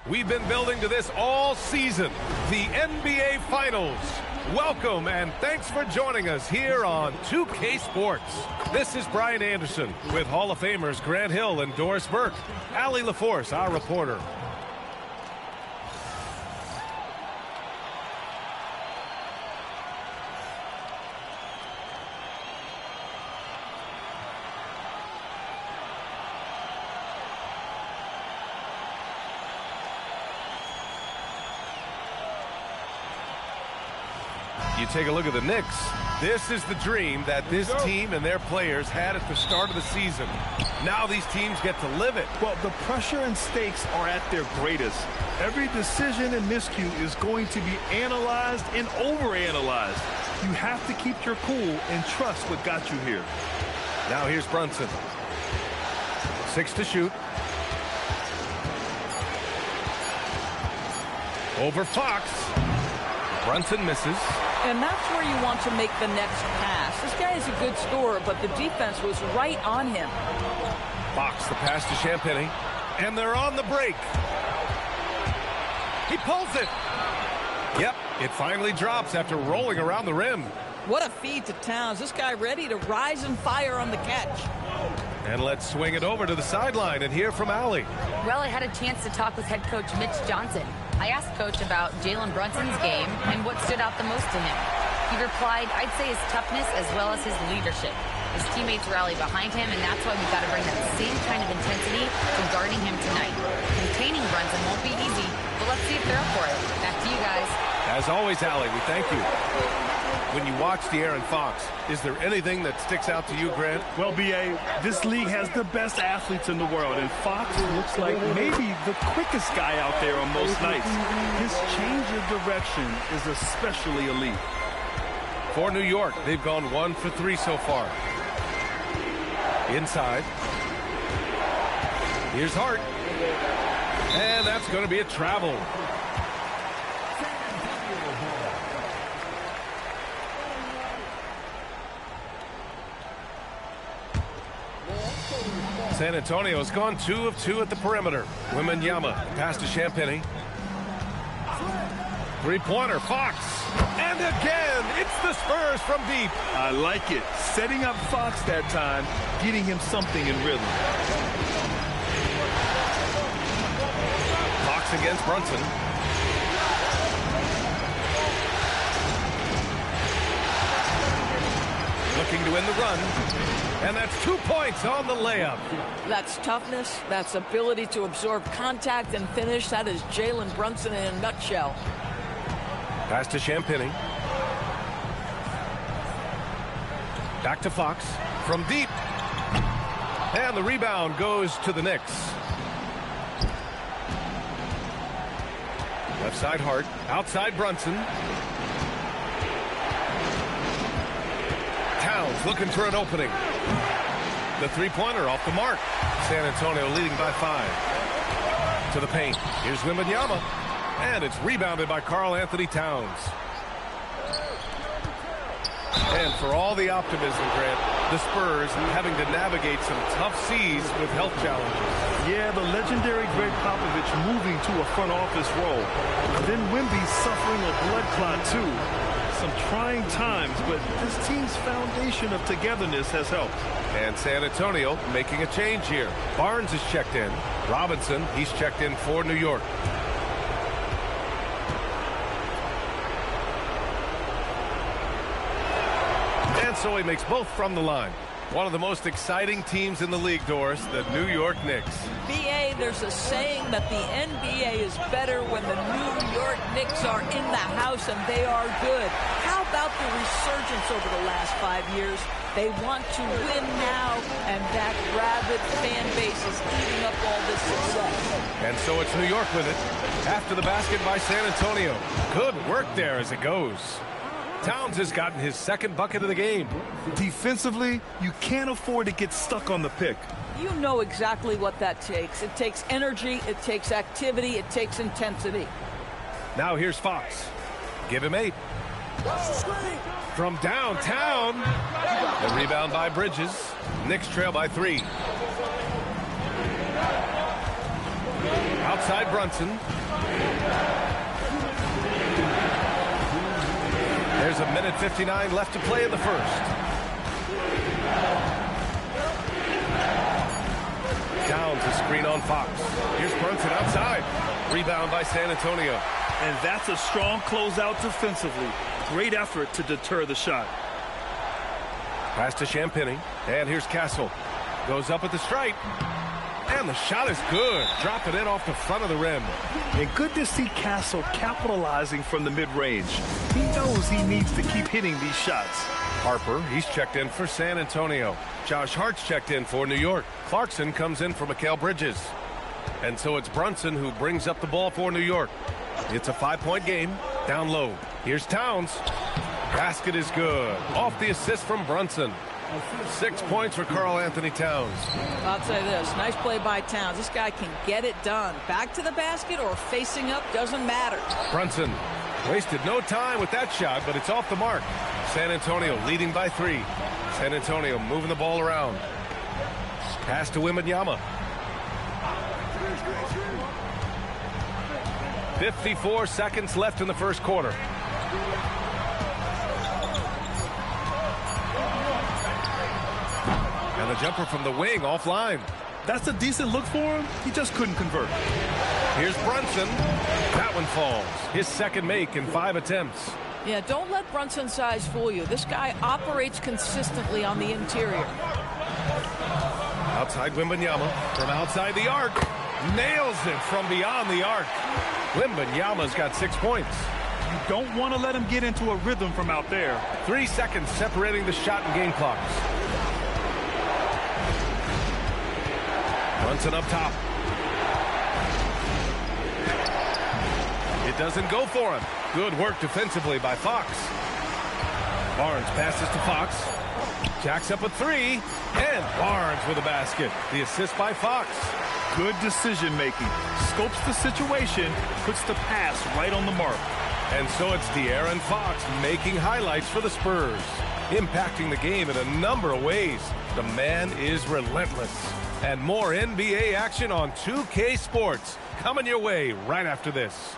We've been building to this all season, the NBA Finals. Welcome and thanks for joining us here on 2K Sports. This is Brian Anderson with Hall of Famers Grant Hill and Doris Burke. Allie LaForce, our reporter. You take a look at the Knicks. This is the dream that this team and their players had at the start of the season. Now these teams get to live it. Well, the pressure and stakes are at their greatest. Every decision and miscue is going to be analyzed and overanalyzed. You have to keep your cool and trust what got you here. Now here's Brunson. 6 to shoot. Over Fox. Brunson misses. And that's where you want to make the next pass. This guy is a good scorer, but the defense was right on him. Fox, the pass to Champagnie. And they're on the break. He pulls it. Yep, it finally drops after rolling around the rim. What a feed to Towns. This guy ready to rise and fire on the catch. And let's swing it over to the sideline and hear from Allie. Well, I had a chance to talk with head coach Mitch Johnson. I asked Coach about Jalen Brunson's game and what stood out the most to him. He replied, I'd say his toughness as well as his leadership. His teammates rally behind him, and that's why we've got to bring that same kind of intensity to guarding him tonight. Containing Brunson won't be easy, but let's see if they're up for it. Back to you guys. As always, Allie, we thank you. When you watch De'Aaron Fox, is there anything that sticks out to you, Grant? Well, B.A., this league has the best athletes in the world, and Fox looks like maybe the quickest guy out there on most nights. His change of direction is especially elite. For New York, they've gone 1 for 3 so far. Inside. Here's Hart. And that's going to be a travel. San Antonio's gone 2 of 2 at the perimeter. Wembanyama, pass to Champagnie. Three-pointer, Fox. And again, it's the Spurs from deep. I like it. Setting up Fox that time, getting him something in rhythm. Fox against Brunson. Looking to win the run. And that's 2 points on the layup. That's toughness. That's ability to absorb contact and finish. That is Jalen Brunson in a nutshell. Pass to Champagnie. Back to Fox from deep. And the rebound goes to the Knicks. Left side Hart. Outside Brunson. Towns looking for an opening. The three-pointer off the mark. San Antonio leading by 5. To the paint. Here's Wembanyama. And it's rebounded by Karl Anthony Towns. And for all the optimism, Grant, the Spurs having to navigate some tough seas with health challenges. Yeah, the legendary Greg Popovich moving to a front office role. Then Wemby suffering a blood clot, too. Some trying times, but this team's foundation of togetherness has helped. And San Antonio making a change here. Barnes is checked in. Robinson, he's checked in for New York. And so he makes both from the line. One of the most exciting teams in the league, Doris, the New York Knicks. B.A., there's a saying that the NBA is better when the New York Knicks are in the house and they are good. How about the resurgence over the last 5 years? They want to win now, and that rabid fan base is eating up all this success. And so it's New York with it. After the basket by San Antonio. Good work there as it goes. Towns has gotten his second bucket of the game. Defensively, you can't afford to get stuck on the pick. You know exactly what that takes. It takes energy, it takes activity, it takes intensity. Now here's Fox. Give him 8. From downtown. The rebound by Bridges. Knicks trail by 3. Outside Brunson. There's a minute 59 left to play in the first. Downs a screen on Fox. Here's Brunson outside. Rebound by San Antonio. And that's a strong closeout defensively. Great effort to deter the shot. Pass to Champagny. And here's Castle. Goes up at the stripe. And the shot is good. Dropping it off the front of the rim. And good to see Castle capitalizing from the mid-range. He knows he needs to keep hitting these shots. Harper, he's checked in for San Antonio. Josh Hart's checked in for New York. Clarkson comes in for Mikal Bridges. And so it's Brunson who brings up the ball for New York. It's a 5-point game. Down low. Here's Towns. Basket is good. Off the assist from Brunson. 6 points for Karl Anthony Towns. I'll say this. Nice play by Towns. This guy can get it done. Back to the basket or facing up, doesn't matter. Brunson wasted no time with that shot, but it's off the mark. San Antonio leading by 3. San Antonio moving the ball around. Pass to Wembanyama. 54 seconds left in the first quarter. And the jumper from the wing offline. That's a decent look for him. He just couldn't convert. Here's Brunson. That one falls. His second make in 5 attempts. Yeah, don't let Brunson's size fool you. This guy operates consistently on the interior. Outside Wembanyama from outside the arc. Nails it from beyond the arc. Wembanyama's got 6 points. You don't want to let him get into a rhythm from out there. 3 seconds separating the shot and game clocks. Brunson up top. It doesn't go for him. Good work defensively by Fox. Barnes passes to Fox. Jacks up a 3. And Barnes with a basket. The assist by Fox. Good decision making. Scopes the situation, puts the pass right on the mark. And so it's De'Aaron Fox making highlights for the Spurs. Impacting the game in a number of ways. The man is relentless. And more NBA action on 2K Sports. Coming your way right after this.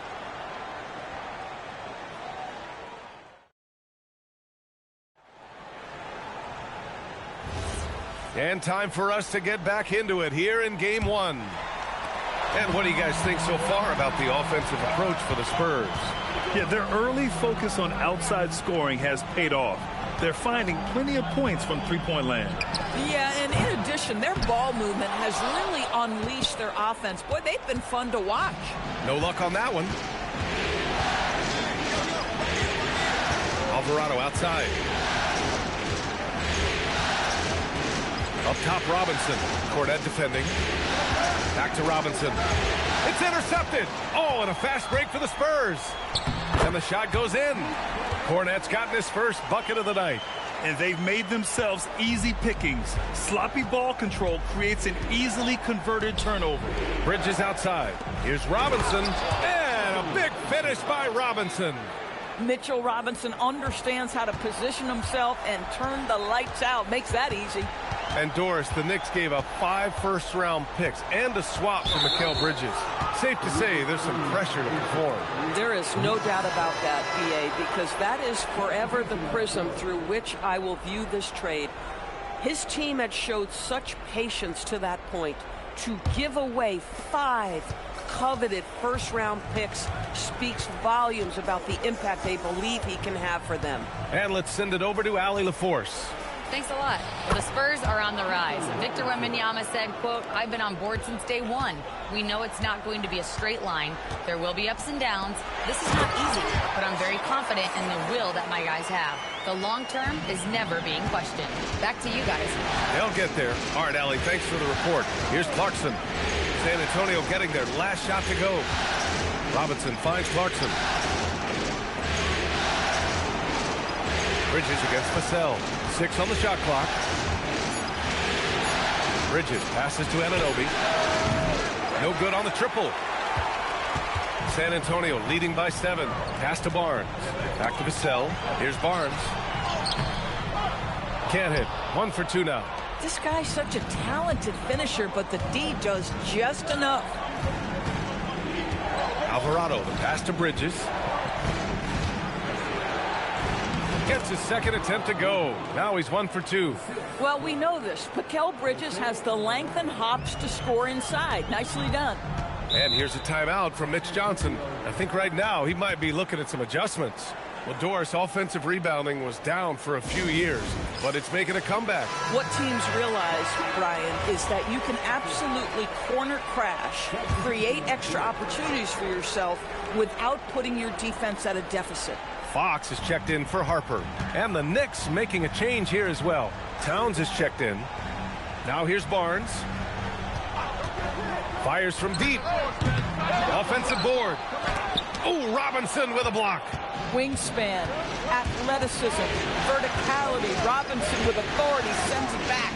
And time for us to get back into it here in Game 1. And what do you guys think so far about the offensive approach for the Spurs? Yeah, their early focus on outside scoring has paid off. They're finding plenty of points from three-point land. Yeah, and in addition, their ball movement has really unleashed their offense. Boy, they've been fun to watch. No luck on that one. Alvarado outside. Up top, Robinson. Cornette defending. Back to Robinson. It's intercepted. Oh, and a fast break for the Spurs. And the shot goes in. Cornette's gotten his first bucket of the night. And they've made themselves easy pickings. Sloppy ball control creates an easily converted turnover. Bridges outside. Here's Robinson. And a big finish by Robinson. Mitchell Robinson understands how to position himself and turn the lights out. Makes that easy. And Doris, the Knicks gave up 5 first-round picks and a swap for Mikal Bridges. Safe to say there's some pressure to perform. There is no doubt about that, BA, because that is forever the prism through which I will view this trade. His team had showed such patience to that point. To give away 5 coveted first-round picks speaks volumes about the impact they believe he can have for them. And let's send it over to Allie LaForce. Thanks a lot. Well, the Spurs are on the rise. Victor Wembanyama said, quote, "I've been on board since day one. We know it's not going to be a straight line. There will be ups and downs. This is not easy, but I'm very confident in the will that my guys have. The long term is never being questioned." Back to you guys. They'll get there. All right, Allie, thanks for the report. Here's Clarkson. San Antonio getting their last shot to go. Robinson finds Clarkson. Bridges against Vassell. 6 on the shot clock. Bridges passes to Anunoby. No good on the triple. San Antonio leading by 7. Pass to Barnes. Back to Vassell. Here's Barnes. Can't hit. 1 for 2 now. This guy's such a talented finisher, but the D does just enough. Alvarado, the pass to Bridges. Gets his second attempt to go. Now he's 1 for 2. Well, we know this. Mikal Bridges has the length and hops to score inside. Nicely done. And here's a timeout from Mitch Johnson. I think right now he might be looking at some adjustments. Well, Doris, offensive rebounding was down for a few years, but it's making a comeback. What teams realize, Brian, is that you can absolutely corner crash, create extra opportunities for yourself without putting your defense at a deficit. Fox is checked in for Harper. And the Knicks making a change here as well. Towns is checked in. Now here's Barnes. Fires from deep. Offensive board. Oh, Robinson with a block. Wingspan, athleticism, verticality. Robinson with authority sends it back.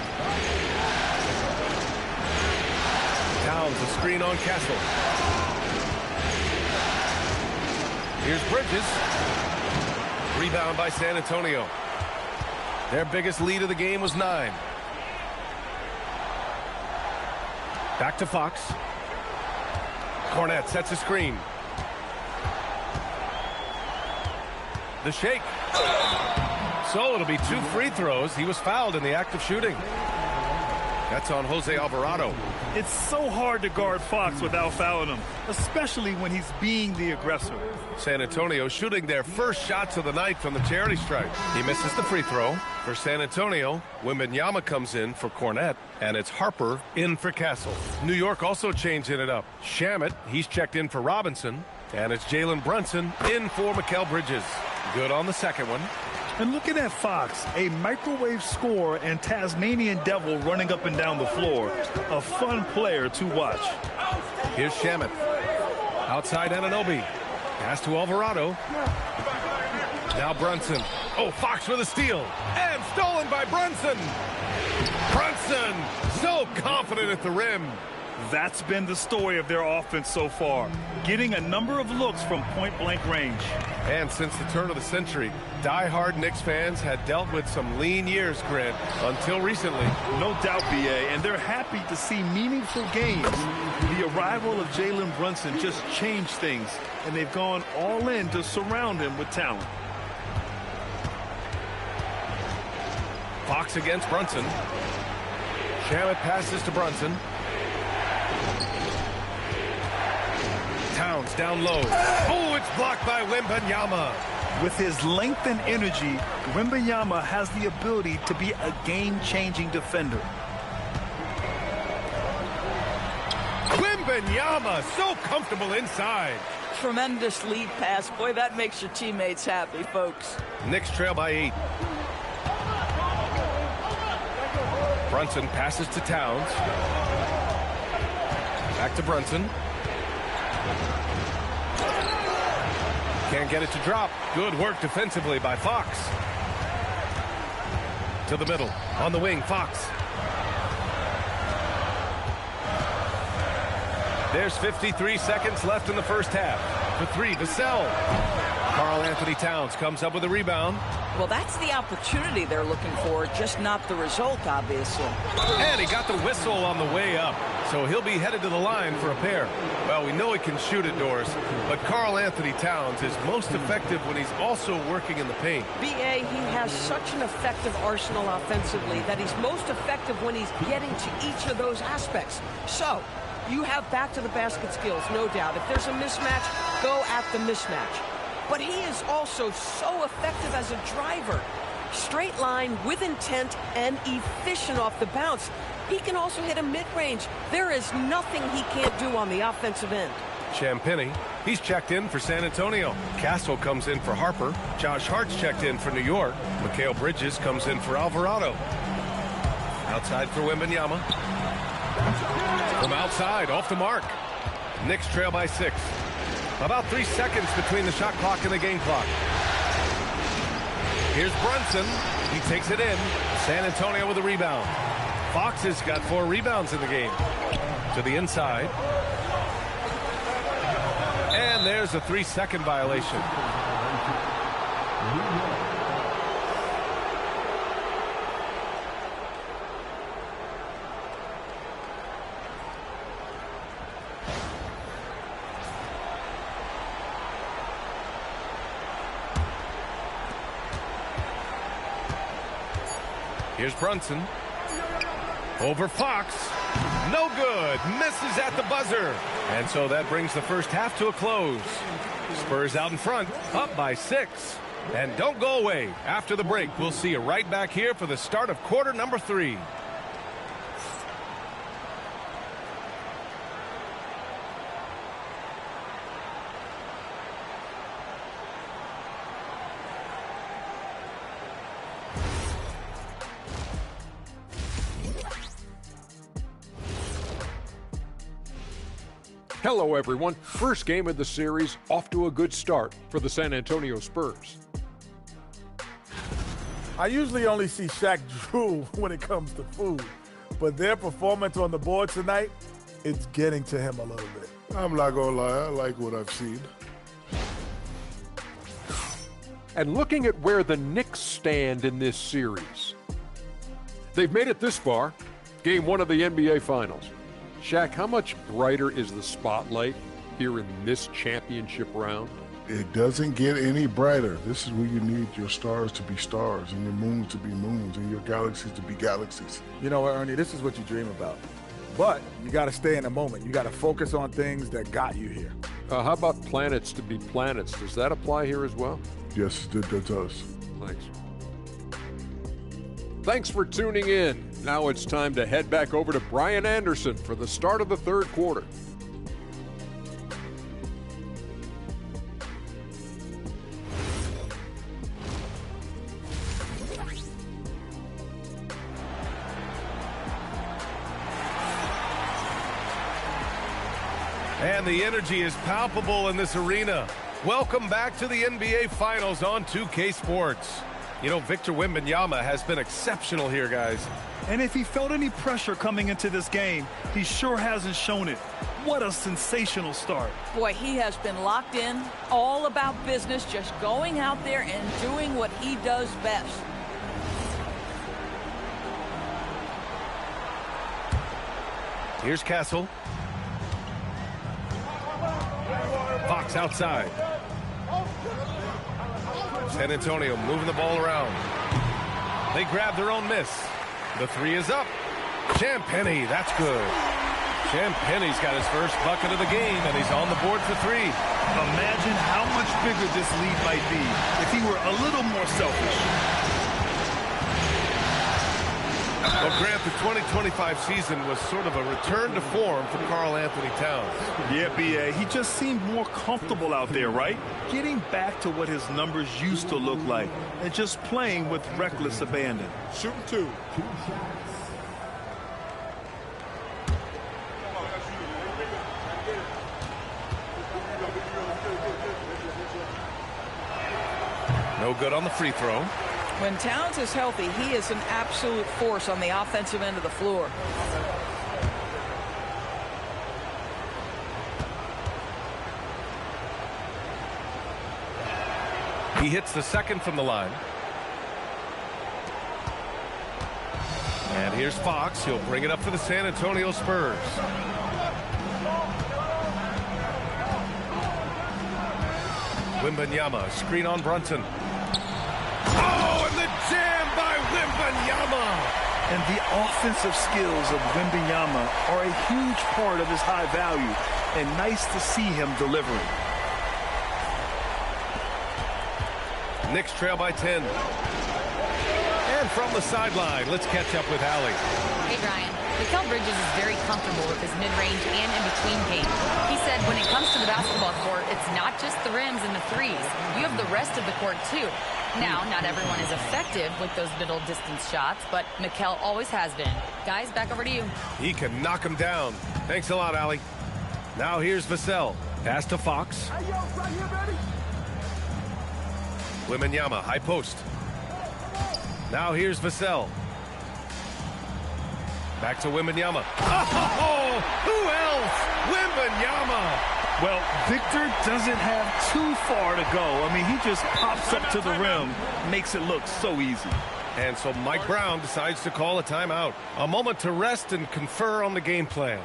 Towns, a screen on Castle. Here's Bridges. Rebound by San Antonio. Their biggest lead of the game was 9. Back to Fox. Cornette sets a screen. The shake. So it'll be 2 free throws. He was fouled in the act of shooting. That's on Jose Alvarado. It's so hard to guard Fox without fouling him, especially when he's being the aggressor. San Antonio shooting their first shots of the night from the charity stripe. He misses the free throw. For San Antonio, Wembanyama comes in for Cornette, and it's Harper in for Castle. New York also changing it up. Shamet, he's checked in for Robinson, and it's Jalen Brunson in for Mikal Bridges. Good on the second one. And looking at Fox, a microwave scorer and Tasmanian devil running up and down the floor. A fun player to watch. Here's Shamet. Outside Anunoby. Pass to Alvarado. Now Brunson. Oh, Fox with a steal. And stolen by Brunson. Brunson, so confident at the rim. That's been the story of their offense so far, getting a number of looks from point-blank range. And since the turn of the century, die-hard Knicks fans had dealt with some lean years, Grant, until recently. No doubt, B.A., and they're happy to see meaningful games. The arrival of Jalen Brunson just changed things, and they've gone all in to surround him with talent. Fox against Brunson. Shamet passes to Brunson. Towns down low. Oh, it's blocked by Wembanyama. With his length and energy, Wembanyama has the ability to be a game-changing defender. Wembanyama, so comfortable inside. Tremendous lead pass. Boy, that makes your teammates happy, folks. Knicks trail by 8. Brunson passes to Towns. Back to Brunson. Can't get it to drop. Good work defensively by Fox. To the middle. On the wing, Fox. There's 53 seconds left in the first half. For 3, Vassell. Karl Anthony Towns comes up with a rebound. Well, that's the opportunity they're looking for, just not the result, obviously. And he got the whistle on the way up, so he'll be headed to the line for a pair. Well, we know he can shoot it, Doris, but Karl Anthony Towns is most effective when he's also working in the paint. B.A., he has such an effective arsenal offensively that he's most effective when he's getting to each of those aspects. So, you have back-to-the-basket skills, no doubt. If there's a mismatch, go at the mismatch. But he is also so effective as a driver. Straight line, with intent, and efficient off the bounce. He can also hit a mid-range. There is nothing he can't do on the offensive end. Champagnie, he's checked in for San Antonio. Castle comes in for Harper. Josh Hart's checked in for New York. Mikal Bridges comes in for Alvarado. Outside for Wembanyama. From outside, off the mark. Knicks trail by 6. About 3 seconds between the shot clock and the game clock. Here's Brunson. He takes it in. San Antonio with a rebound. Fox has got 4 rebounds in the game. To the inside. And there's a 3-second violation. Here's Brunson. Over Fox. No good. Misses at the buzzer. And so that brings the first half to a close. Spurs out in front, up by 6. And don't go away. After the break, we'll see you right back here for the start of quarter number 3. Hello, everyone. First game of the series, off to a good start for the San Antonio Spurs. I usually only see Shaq drool when it comes to food, but their performance on the board tonight, it's getting to him a little bit. I'm not going to lie, I like what I've seen. And looking at where the Knicks stand in this series, they've made it this far, game 1 of the NBA Finals. Shaq, how much brighter is the spotlight here in this championship round? It doesn't get any brighter. This is where you need your stars to be stars and your moons to be moons and your galaxies to be galaxies. You know what, Ernie, this is what you dream about. But you got to stay in the moment. You got to focus on things that got you here. How about planets to be planets? Does that apply here as well? Yes, it does. Thanks. Thanks for tuning in. Now it's time to head back over to Brian Anderson for the start of the third quarter. And the energy is palpable in this arena. Welcome back to the NBA Finals on 2K Sports. You know, Victor Wembanyama has been exceptional here, guys. And if he felt any pressure coming into this game, he sure hasn't shown it. What a sensational start. Boy, he has been locked in, all about business, just going out there and doing what he does best. Here's Castle. Fox outside. San Antonio moving the ball around. They grab their own miss. The 3 is up. Champagnie, that's good. Champagnie's got his first bucket of the game, and he's on the board for 3. Imagine how much bigger this lead might be if he were a little more selfish. Well, Grant, the 2025 season was sort of a return to form for Karl Anthony Towns. Yeah, B.A., he just seemed more comfortable out there, right? Getting back to what his numbers used to look like and just playing with reckless abandon. Shooting 2. No good on the free throw. When Towns is healthy, he is an absolute force on the offensive end of the floor. He hits the second from the line. And here's Fox. He'll bring it up for the San Antonio Spurs. Wembanyama, screen on Brunson. Oh, and the jam by Wembanyama. And the offensive skills of Wembanyama are a huge part of his high value, and nice to see him delivering. Knicks trail by 10. And from the sideline, let's catch up with Allie. Hey, Brian. Mikal Bridges is very comfortable with his mid-range and in-between game. He said when it comes to the basketball court, it's not just the rims and the threes. You have the rest of the court, too. Now, not everyone is effective with those middle-distance shots, but Mikal always has been. Guys, back over to you. He can knock him down. Thanks a lot, Allie. Now here's Vassell. Pass to Fox. Wembanyama, high post. Now here's Vassell. Back to Wembanyama. Oh, who else? Wembanyama. Well, Victor doesn't have too far to go. I mean, he just pops up to the rim, makes it look so easy. And so Mike Brown decides to call a timeout. A moment to rest and confer on the game plan.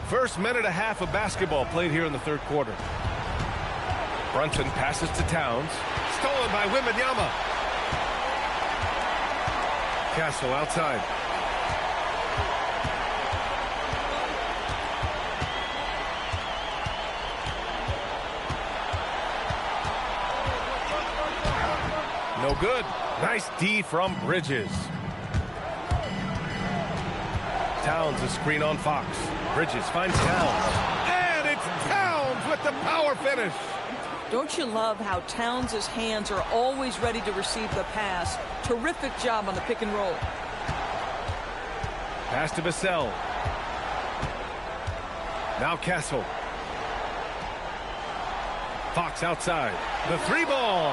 First minute and a half of basketball played here in the third quarter. Brunson passes to Towns. Stolen by Wembanyama. Castle outside. No good. Nice D from Bridges. Towns a screen on Fox. Bridges finds Towns. And it's Towns with the power finish. Don't you love how Towns' hands are always ready to receive the pass? Terrific job on the pick and roll. Pass to Vassell. Now Castle. Fox outside. The three ball.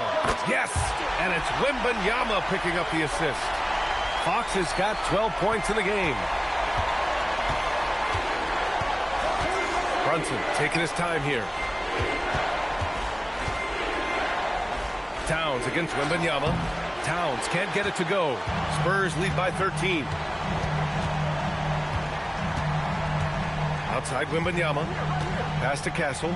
Yes! And it's Wembanyama picking up the assist. Fox has got 12 points in the game. Brunson taking his time here. Towns against Wembanyama. Towns can't get it to go. Spurs lead by 13. Outside Wembanyama. Pass to Castle.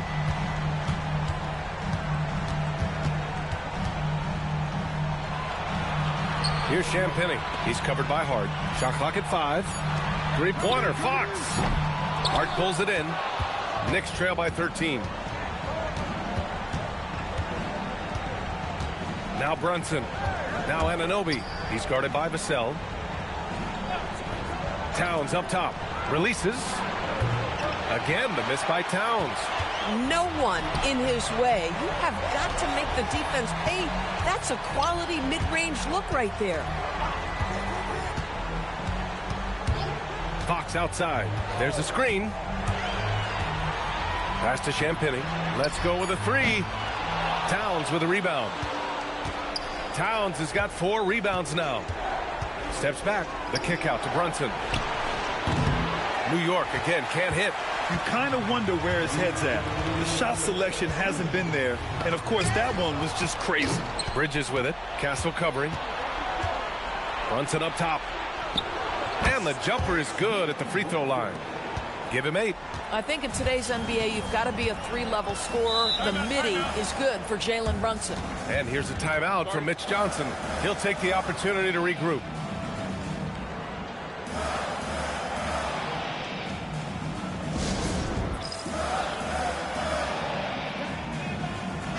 Here's Champagny. He's covered by Hart. Shot clock at 5. Three-pointer. Fox. Hart pulls it in. Knicks trail by 13. Now Brunson. Now Anunoby. He's guarded by Vassell. Towns up top. Releases. Again, the miss by Towns. No one in his way. You have got to make the defense pay. That's a quality mid-range look right there. Fox outside. There's a screen. Pass to Champagny. Let's go with a three. Towns with a rebound. Towns has got 4 rebounds now. Steps back. The kick out to Brunson. New York again can't hit. You kind of wonder where his head's at. The shot selection hasn't been there. And, of course, that one was just crazy. Bridges with it. Castle covering. Brunson up top. And the jumper is good at the free throw line. Give him 8. I think in today's NBA, you've got to be a 3-level scorer. The midi is good for Jalen Brunson. And here's a timeout from Mitch Johnson. He'll take the opportunity to regroup.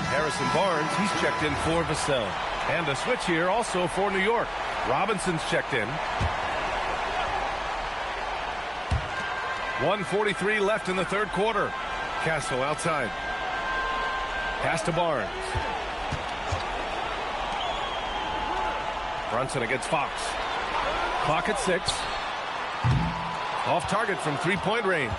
Harrison Barnes, he's checked in for Vassell. And a switch here also for New York. Robinson's checked in. 1:43 left in the third quarter. Castle outside. Pass to Barnes. Brunson against Fox. Clock at 6. Off target from three-point range.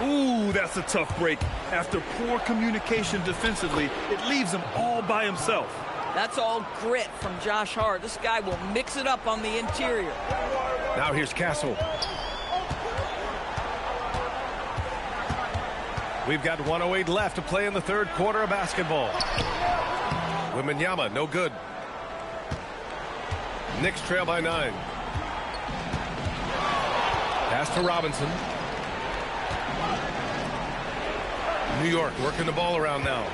Ooh, that's a tough break. After poor communication defensively, it leaves him all by himself. That's all grit from Josh Hart. This guy will mix it up on the interior. Now here's Castle. We've got 1:08 left to play in the third quarter of basketball. Wembanyama, no good. Knicks trail by 9. Pass to Robinson. New York working the ball around now.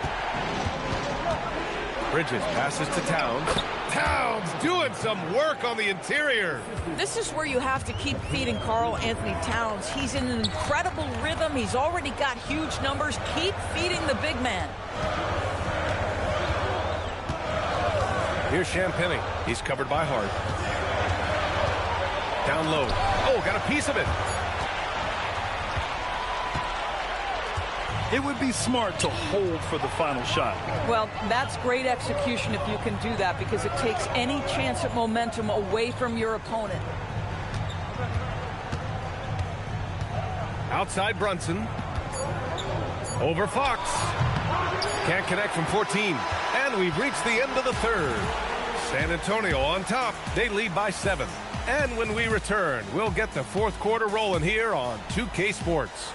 Bridges passes to Towns. Towns doing some work on the interior. This is where you have to keep feeding Karl Anthony Towns. He's in an incredible rhythm. He's already got huge numbers. Keep feeding the big man. Here's Champagny. He's covered by Hart. Down low. Oh, got a piece of it. It would be smart to hold for the final shot. Well, that's great execution if you can do that, because it takes any chance at momentum away from your opponent. Outside Brunson. Over Fox. Can't connect from 14. And we've reached the end of the third. San Antonio on top. They lead by 7. And when we return, we'll get the fourth quarter rolling here on 2K Sports.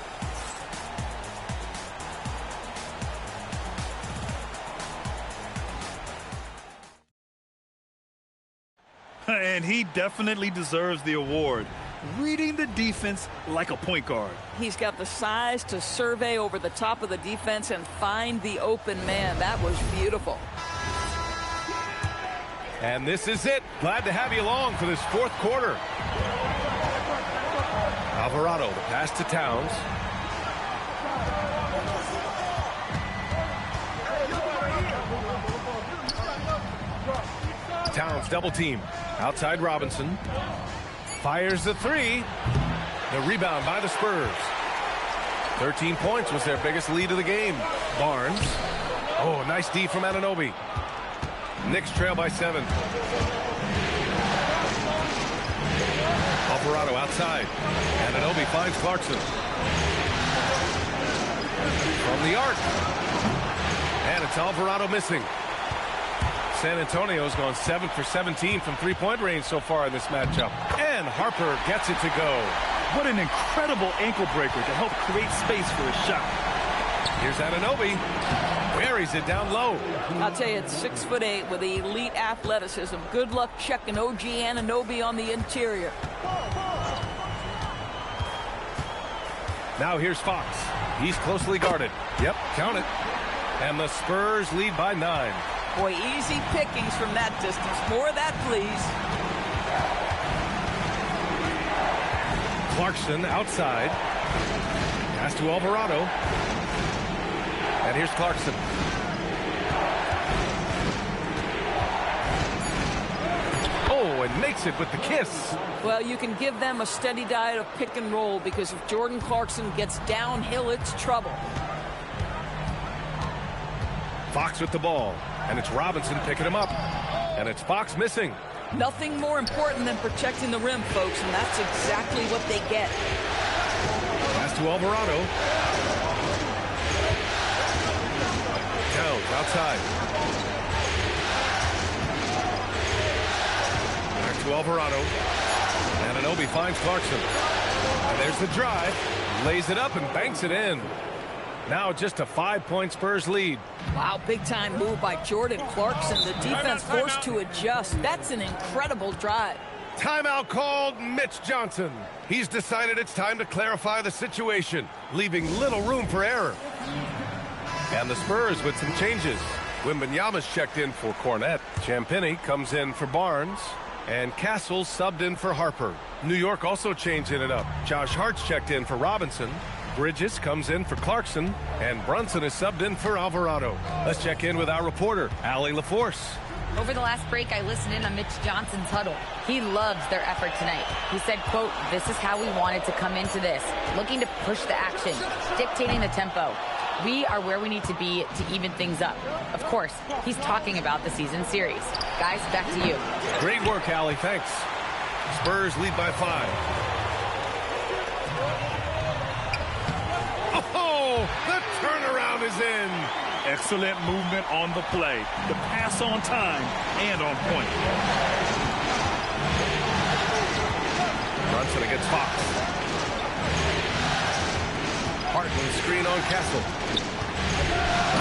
And he definitely deserves the award. Reading the defense like a point guard. He's got the size to survey over the top of the defense and find the open man. That was beautiful. And this is it. Glad to have you along for this fourth quarter. Alvarado, the pass to Towns. Towns double team. Outside Robinson. Fires the three. The rebound by the Spurs. 13 points was their biggest lead of the game. Barnes. Oh, nice D from Anunoby. Knicks trail by 7. Alvarado outside. Anunoby finds Clarkson. From the arc. And it's Alvarado missing. San Antonio's gone 7 for 17 from three-point range so far in this matchup. And Harper gets it to go. What an incredible ankle breaker to help create space for a shot. Here's Anunoby. Buries it down low. I'll tell you, it's 6'8" with elite athleticism. Good luck checking OG Anunoby on the interior. Now here's Fox. He's closely guarded. Yep, count it. And the Spurs lead by 9. Boy, easy pickings from that distance. More of that, please. Clarkson outside. Pass to Alvarado. And here's Clarkson. Oh, and makes it with the kiss. Well, you can give them a steady diet of pick and roll because if Jordan Clarkson gets downhill, it's trouble. Fox with the ball. And it's Robinson picking him up. And it's Fox missing. Nothing more important than protecting the rim, folks, and that's exactly what they get. Pass to Alvarado. Towns outside. Back to Alvarado. Anunoby finds Clarkson. And there's the drive. Lays it up and banks it in. Now just a 5-point Spurs lead. Wow, big-time move by Jordan Clarkson. The defense forced to adjust. That's an incredible drive. Timeout called Mitch Johnson. He's decided it's time to clarify the situation, leaving little room for error. And the Spurs with some changes. Wembanyama's checked in for Cornette. Champagnie comes in for Barnes. And Castle subbed in for Harper. New York also changing it up. Josh Hart's checked in for Robinson. Bridges comes in for Clarkson, and Brunson is subbed in for Alvarado. Let's check in with our reporter, Allie LaForce. Over the last break, I listened in on Mitch Johnson's huddle. He loves their effort tonight. He said, quote, "This is how we wanted to come into this, looking to push the action, dictating the tempo. We are where we need to be to even things up." Of course, he's talking about the season series. Guys, back to you. Great work, Allie. Thanks. Spurs lead by 5. Oh, the turnaround is in. Excellent movement on the play. The pass on time and on point. Brunson against Fox. Hartman screen on Castle.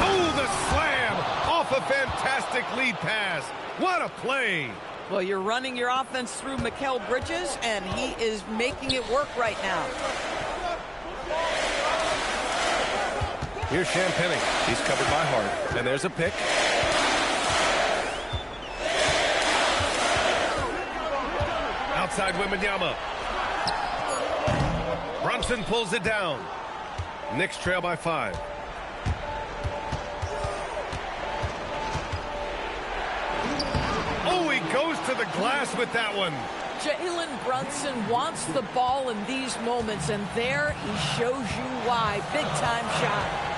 Oh, the slam off a fantastic lead pass. What a play. Well, you're running your offense through Mikal Bridges, and he is making it work right now. Here's Champagnie. He's covered by Hart. And there's a pick. Outside Wembanyama. Brunson pulls it down. Knicks trail by 5. Oh, he goes to the glass with that one. Jalen Brunson wants the ball in these moments, and there he shows you why. Big-time shot.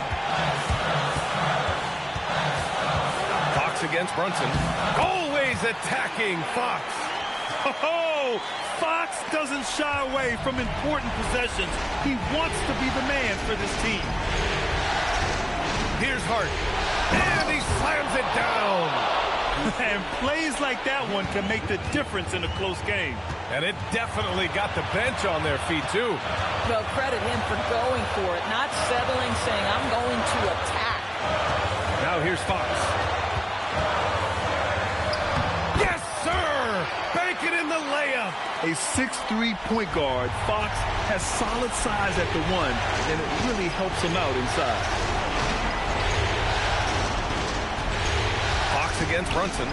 Fox against Brunson. Always attacking Fox. Oh, Fox doesn't shy away from important possessions. He wants to be the man for this team. Here's Hart. And he slams it down. And plays like that one can make the difference in a close game. And it definitely got the bench on their feet, too. Well, credit him for going for it, not settling, saying, I'm going to attack. Now here's Fox. Yes, sir! Bank it in the layup. A 6'3" point guard, Fox has solid size at the one, and it really helps him out inside. Fox against Brunson.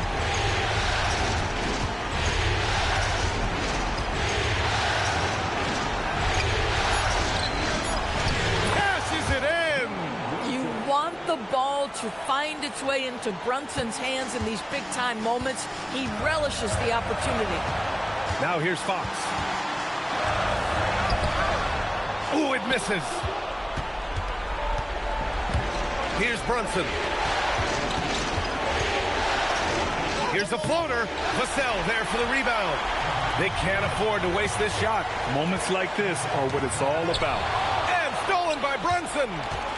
Passes it in. You want the ball to find its way into Brunson's hands in these big-time moments. He relishes the opportunity. Now here's Fox. Ooh, it misses. Here's Brunson. Here's the floater. Vassell there for the rebound. They can't afford to waste this shot. Moments like this are what it's all about. And stolen by Brunson.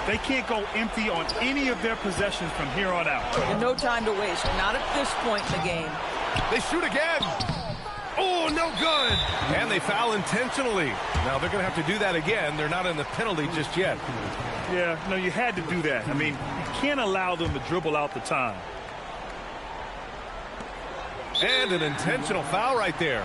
They can't go empty on any of their possessions from here on out. And no time to waste, not at this point in the game. They shoot again. Oh, no good. And they foul intentionally. Now they're going to have to do that again. They're not in the penalty just yet. Yeah, no, you had to do that. I mean, you can't allow them to dribble out the time. And an intentional foul right there.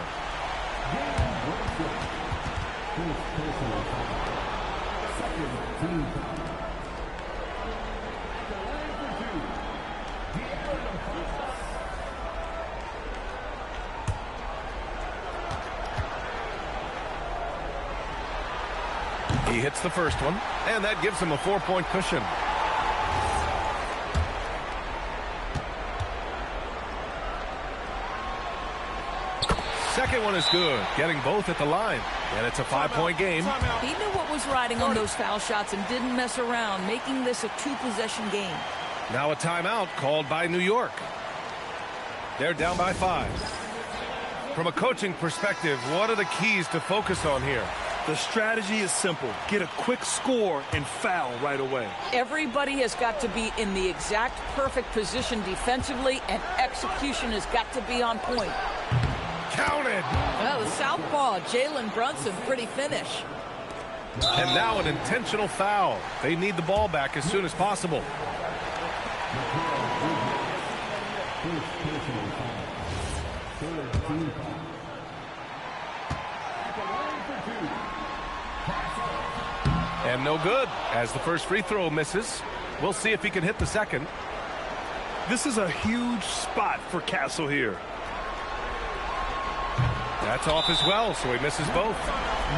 He hits the first one, and that gives him a 4-point cushion. Second one is good, getting both at the line. And it's a 5-point game. He knew what was riding on those foul shots and didn't mess around, making this a 2-possession game. Now a timeout called by New York. They're down by 5. From a coaching perspective, what are the keys to focus on here? The strategy is simple. Get a quick score and foul right away. Everybody has got to be in the exact perfect position defensively, and execution has got to be on point. Counted. Well, the southpaw, Jalen Brunson, pretty finish. And now an intentional foul. They need the ball back as soon as possible. And no good, as the first free throw misses. We'll see if he can hit the second. This is a huge spot for Castle here. That's off as well, so he misses both.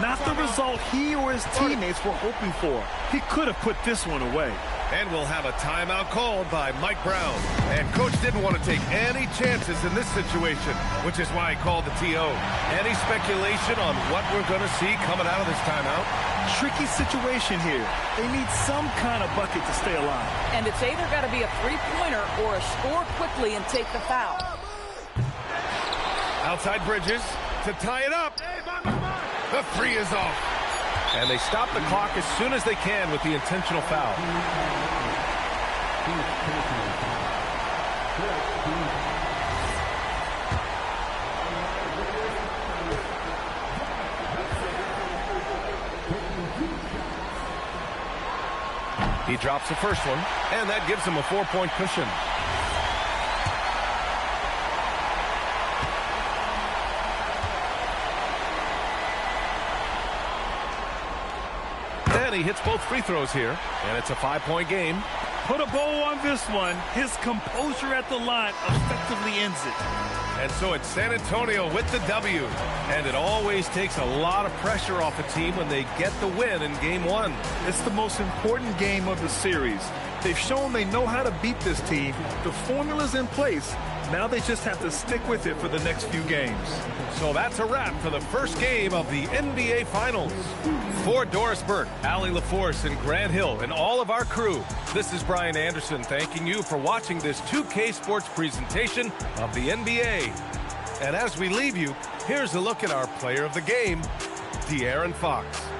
Not the result he or his teammates were hoping for. He could have put this one away. And we'll have a timeout called by Mike Brown. And Coach didn't want to take any chances in this situation, which is why he called the TO. Any speculation on what we're going to see coming out of this timeout? Tricky situation here. They need some kind of bucket to stay alive. And it's either got to be a three-pointer or a score quickly and take the foul. Outside Bridges to tie it up. The three is off. And they stop the clock as soon as they can with the intentional foul. He drops the first one, and that gives him a 4-point cushion. And he hits both free throws here, and it's a 5-point game. Put a bow on this one. His composure at the line effectively ends it. And so it's San Antonio with the W. And it always takes a lot of pressure off a team when they get the win in Game 1. It's the most important game of the series. They've shown they know how to beat this team. The formula's in place. Now they just have to stick with it for the next few games. So that's a wrap for the first game of the NBA Finals. For Doris Burke, Allie LaForce, and Grant Hill, and all of our crew, this is Brian Anderson thanking you for watching this 2K Sports presentation of the NBA. And as we leave you, here's a look at our player of the game, De'Aaron Fox.